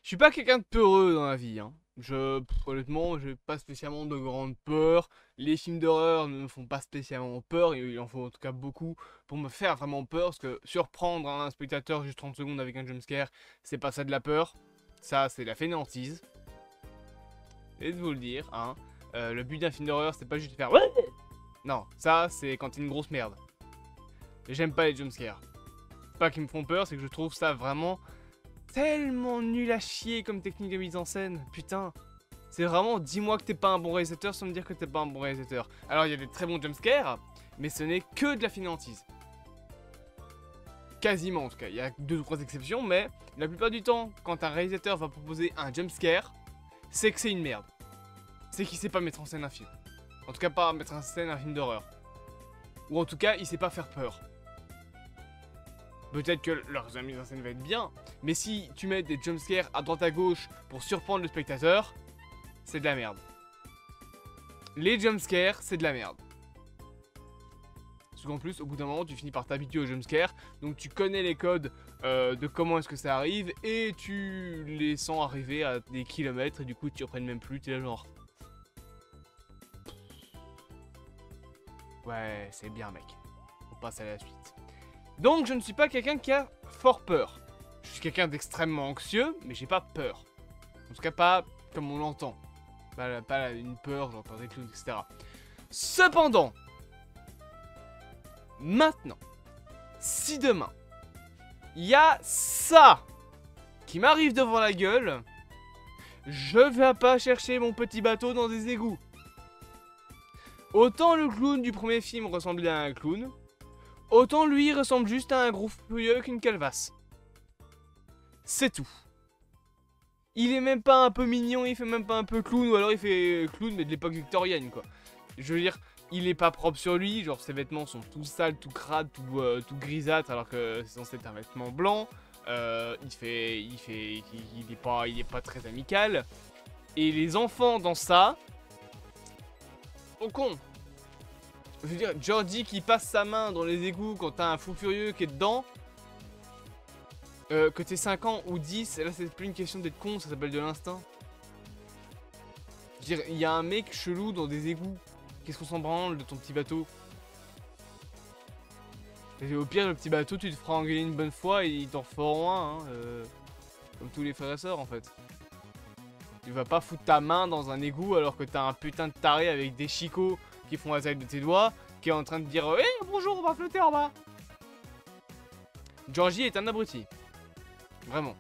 Je suis pas quelqu'un de peureux dans la vie, hein. Honnêtement, j'ai pas spécialement de grande peur. Les films d'horreur ne me font pas spécialement peur. Il en faut en tout cas beaucoup pour me faire vraiment peur. Parce que surprendre un spectateur juste 30 secondes avec un jumpscare, c'est pas ça de la peur. Ça, c'est la fainéantise. Et de vous le dire, hein. Le but d'un film d'horreur, c'est pas juste de faire ouais. Non, ça, c'est quand t'es une grosse merde. Et j'aime pas les jumpscares. Pas qu'ils me font peur, c'est que je trouve ça vraiment tellement nul à chier comme technique de mise en scène. Putain. C'est vraiment, dis-moi que t'es pas un bon réalisateur sans me dire que t'es pas un bon réalisateur. Alors il y a des très bons jumpscares, mais ce n'est que de la fainéantise. Quasiment en tout cas, il y a 2 ou 3 exceptions, mais la plupart du temps, quand un réalisateur va proposer un jumpscare, c'est que c'est une merde. C'est qu'il sait pas mettre en scène un film. En tout cas pas mettre en scène un film d'horreur. Ou en tout cas, il sait pas faire peur. Peut-être que leur mise en scène va être bien, mais si tu mets des jumpscares à droite à gauche pour surprendre le spectateur, c'est de la merde. Les jumpscares, c'est de la merde. Parce qu'en plus, au bout d'un moment, tu finis par t'habituer aux jumpscares, donc tu connais les codes de comment est-ce que ça arrive, et tu les sens arriver à des kilomètres, et du coup, tu ne reprennes même plus, tu es là genre... Ouais, c'est bien mec. On passe à la suite. Donc je ne suis pas quelqu'un qui a fort peur. Je suis quelqu'un d'extrêmement anxieux, mais j'ai pas peur. En tout cas pas comme on l'entend. Pas une peur, genre peur des clowns, etc. Cependant, maintenant, si demain, il y a ça qui m'arrive devant la gueule, je vais pas chercher mon petit bateau dans des égouts. Autant le clown du premier film ressemblait à un clown, autant lui ressemble juste à un gros fouilleux qu'une calvasse. C'est tout. Il est même pas un peu mignon, il fait même pas un peu clown, ou alors il fait clown mais de l'époque victorienne quoi. Je veux dire, il est pas propre sur lui, genre ses vêtements sont tout sales, tout crades, tout grisâtres alors que c'est censé être un vêtement blanc. Il est pas très amical. Et les enfants dans ça, sont cons. Je veux dire, Jordi qui passe sa main dans les égouts quand t'as un fou furieux qui est dedans. Que t'aies 5 ans ou 10, là c'est plus une question d'être con, ça s'appelle de l'instinct. Je veux dire, il y a un mec chelou dans des égouts. Qu'est-ce qu'on s'en branle de ton petit bateau? Et au pire, le petit bateau, tu te feras engueuler une bonne fois et ils t'en feront un, hein, comme tous les frères et sœurs en fait. Tu vas pas foutre ta main dans un égout alors que t'as un putain de taré avec des chicots qui font la taille de tes doigts, qui est en train de dire hey, bonjour, on va flotter en bas. Georgie est un abruti. Vraiment.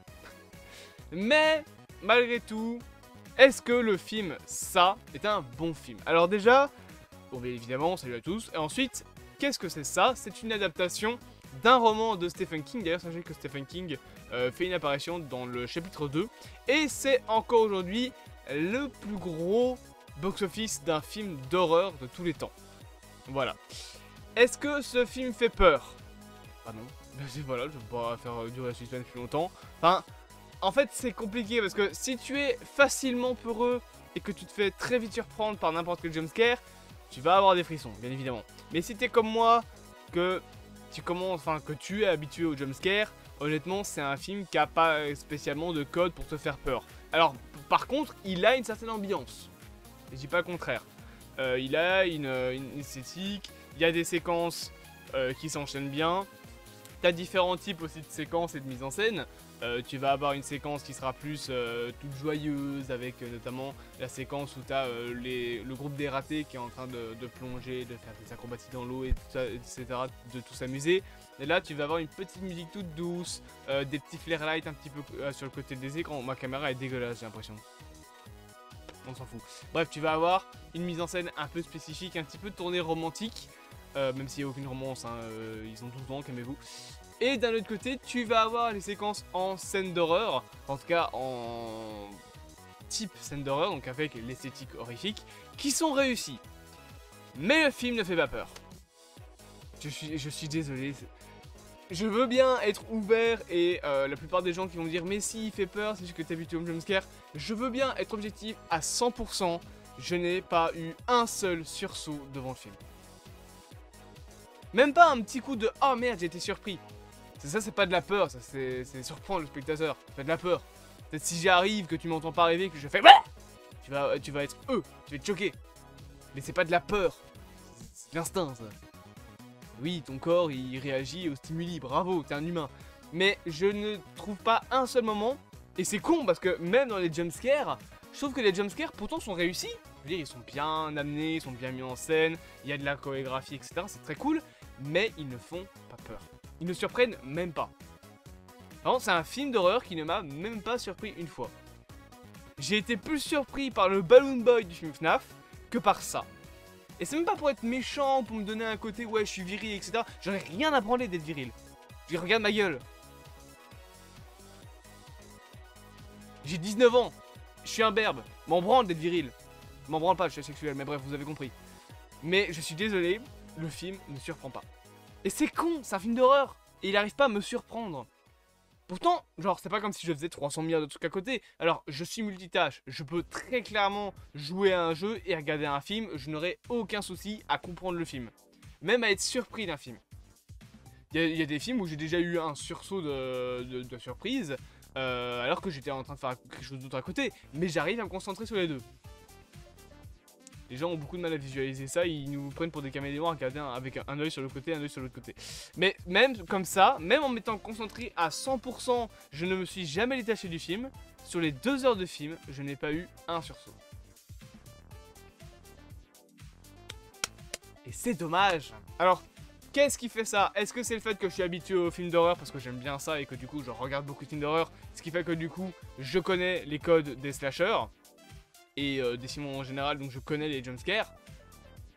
Mais, malgré tout, est-ce que le film Ça est un bon film? Alors déjà, bon, bien évidemment, salut à tous. Et ensuite, qu'est-ce que c'est ça? C'est une adaptation d'un roman de Stephen King. D'ailleurs, sachez que Stephen King fait une apparition dans le chapitre 2. Et c'est encore aujourd'hui le plus gros box-office d'un film d'horreur de tous les temps. Voilà. Est-ce que ce film fait peur? Ah non. Voilà, je vais pas faire durer la suspense plus longtemps. Enfin, en fait, c'est compliqué parce que si tu es facilement peureux et que tu te fais très vite surprendre par n'importe quel jumpscare, tu vas avoir des frissons, bien évidemment. Mais si t'es comme moi, que tu es habitué au jumpscare, honnêtement, c'est un film qui a pas spécialement de code pour te faire peur. Alors, par contre, il a une certaine ambiance. Je dis pas le contraire. Il a une esthétique, il y a des séquences qui s'enchaînent bien. T'as différents types aussi de séquences et de mise en scène. Tu vas avoir une séquence qui sera plus toute joyeuse avec notamment la séquence où t'as le groupe des ratés qui est en train de plonger, de faire des acrobaties dans l'eau et tout ça, etc. De tout s'amuser. Et là tu vas avoir une petite musique toute douce, des petits flare lights un petit peu sur le côté des écrans. Ma caméra est dégueulasse j'ai l'impression. On s'en fout. Bref, tu vas avoir une mise en scène un peu spécifique, un petit peu tournée romantique. Même s'il n'y a aucune romance, hein, ils ont 12 ans, calmez-vous. Et d'un autre côté, tu vas avoir les séquences en scène d'horreur, en tout cas en type scène d'horreur, donc avec l'esthétique horrifique, qui sont réussies. Mais le film ne fait pas peur. Je suis désolé. Je veux bien être ouvert et la plupart des gens qui vont me dire mais si il fait peur, c'est juste que t'es habitué au jumpscare. Je veux bien être objectif à 100%. Je n'ai pas eu un seul sursaut devant le film. Même pas un petit coup de « Oh merde, j'ai été surpris ». Ça, c'est pas de la peur, ça c'est surprendre le spectateur. Ça fait de la peur. Peut-être si j'arrive, que tu m'entends pas rêver, que je fais ouais, tu vas être tu vas être choqué. Mais c'est pas de la peur, c'est de l'instinct ça. Oui, ton corps il réagit aux stimuli, bravo, t'es un humain. Mais je ne trouve pas un seul moment, et c'est con parce que même dans les jumpscares, je trouve que les jumpscares pourtant sont réussis. Je veux dire, ils sont bien amenés, ils sont bien mis en scène, il y a de la chorégraphie, etc. C'est très cool, mais ils ne font pas peur. Ils ne surprennent même pas. Vraiment, c'est un film d'horreur qui ne m'a même pas surpris une fois. J'ai été plus surpris par le Balloon Boy du film FNAF que par ça. Et c'est même pas pour être méchant, pour me donner un côté ouais je suis viril, etc. J'en ai rien à branler d'être viril. Je regarde ma gueule. J'ai 19 ans. Je suis un berbe. M'en branle d'être viril. M'en branle pas, je suis asexuel, mais bref, vous avez compris. Mais je suis désolé, le film ne surprend pas. Et c'est con, c'est un film d'horreur. Et il arrive pas à me surprendre. Pourtant, genre, c'est pas comme si je faisais 300 milliards de trucs à côté. Alors, je suis multitâche. Je peux très clairement jouer à un jeu et regarder un film. Je n'aurai aucun souci à comprendre le film. Même à être surpris d'un film. Il y a des films où j'ai déjà eu un sursaut de surprise. Alors que j'étais en train de faire quelque chose d'autre à côté. Mais j'arrive à me concentrer sur les deux. Les gens ont beaucoup de mal à visualiser ça, ils nous prennent pour des caméléons à regarder avec un œil sur le côté, un œil sur l'autre côté. Mais même comme ça, même en m'étant concentré à 100%, je ne me suis jamais détaché du film. Sur les 2 heures de film, je n'ai pas eu un sursaut. Et c'est dommage. Alors, qu'est-ce qui fait ça? Est-ce que c'est le fait que je suis habitué aux films d'horreur parce que j'aime bien ça et que du coup je regarde beaucoup de films d'horreur, ce qui fait que du coup je connais les codes des slashers et des films en général, donc je connais les jumpscares?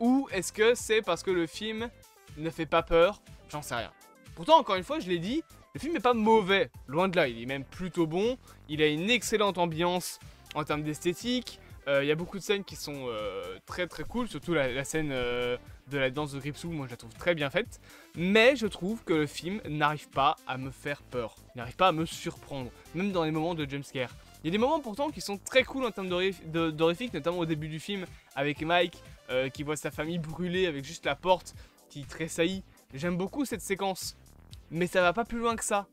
Ou est-ce que c'est parce que le film ne fait pas peur? J'en sais rien. Pourtant, encore une fois, je l'ai dit, le film n'est pas mauvais, loin de là, il est même plutôt bon, il a une excellente ambiance en termes d'esthétique, il y a beaucoup de scènes qui sont très très cool, surtout la scène de la danse de Gripsou, moi je la trouve très bien faite, mais je trouve que le film n'arrive pas à me faire peur, il n'arrive pas à me surprendre, même dans les moments de jumpscare. Il y a des moments pourtant qui sont très cool en termes d'horrifique, notamment au début du film avec Mike qui voit sa famille brûler avec juste la porte qui tressaillit. J'aime beaucoup cette séquence, mais ça va pas plus loin que ça.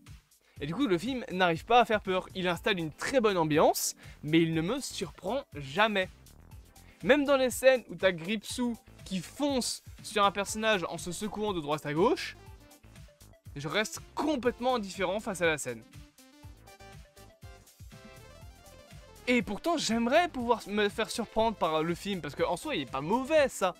Et du coup le film n'arrive pas à faire peur, il installe une très bonne ambiance, mais il ne me surprend jamais. Même dans les scènes où t'as Gripsou qui fonce sur un personnage en se secouant de droite à gauche, je reste complètement indifférent face à la scène. Et pourtant, j'aimerais pouvoir me faire surprendre par le film, parce qu'en soi, il est pas mauvais, ça.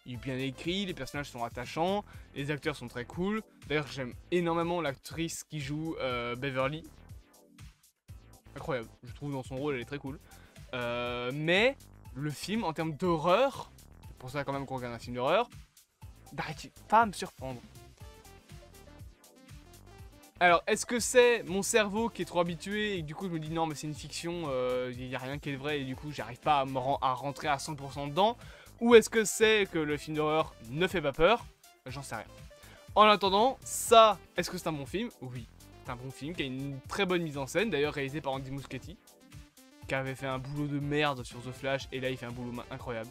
Il est bien écrit, les personnages sont attachants, les acteurs sont très cool. D'ailleurs, j'aime énormément l'actrice qui joue Beverly. Incroyable, je trouve dans son rôle, elle est très cool. Mais le film, en termes d'horreur, c'est pour ça quand même qu'on regarde un film d'horreur, n'arrête pas à me surprendre. Alors, est-ce que c'est mon cerveau qui est trop habitué et que du coup je me dis non mais c'est une fiction, il n'y a rien qui est vrai et du coup j'arrive pas à rentrer à 100% dedans? Ou est-ce que c'est que le film d'horreur ne fait pas peur? J'en sais rien. En attendant, ça, est-ce que c'est un bon film? Oui, c'est un bon film qui a une très bonne mise en scène, d'ailleurs réalisé par Andy Muschietti, qui avait fait un boulot de merde sur The Flash et là il fait un boulot incroyable.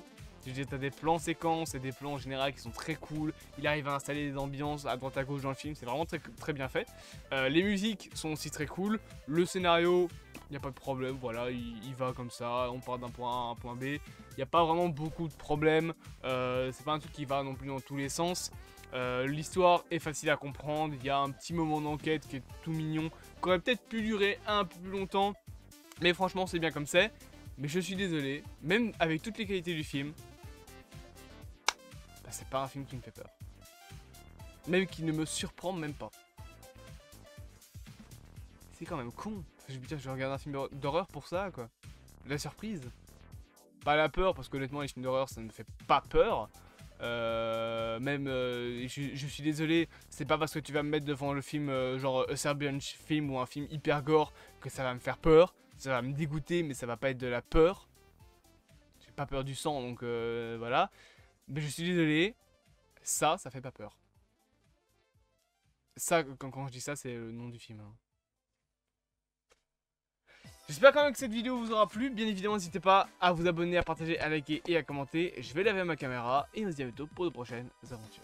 T'as des plans séquences et des plans en général qui sont très cool. Il arrive à installer des ambiances à droite à gauche dans le film. C'est vraiment très, très bien fait. Les musiques sont aussi très cool. Le scénario, il n'y a pas de problème. Voilà, il va comme ça. On part d'un point A à un point B. Il n'y a pas vraiment beaucoup de problèmes. C'est pas un truc qui va non plus dans tous les sens. L'histoire est facile à comprendre. Il y a un petit moment d'enquête qui est tout mignon. Qui aurait peut-être pu durer un peu plus longtemps. Mais franchement, c'est bien comme c'est. Mais je suis désolé. Même avec toutes les qualités du film, c'est pas un film qui me fait peur. Même qui ne me surprend même pas. C'est quand même con. Je veux dire, je regarde un film d'horreur pour ça, quoi. La surprise. Pas la peur, parce qu'honnêtement, les films d'horreur, ça ne me fait pas peur. Je suis désolé, c'est pas parce que tu vas me mettre devant le film genre A Serbian Film ou un film hyper gore que ça va me faire peur. Ça va me dégoûter, mais ça va pas être de la peur. J'ai pas peur du sang, donc voilà. Mais je suis désolé, ça fait pas peur. Ça, quand je dis ça, c'est le nom du film. Hein. J'espère quand même que cette vidéo vous aura plu. Bien évidemment, n'hésitez pas à vous abonner, à partager, à liker et à commenter. Je vais laver ma caméra et on se dit à bientôt pour de prochaines aventures.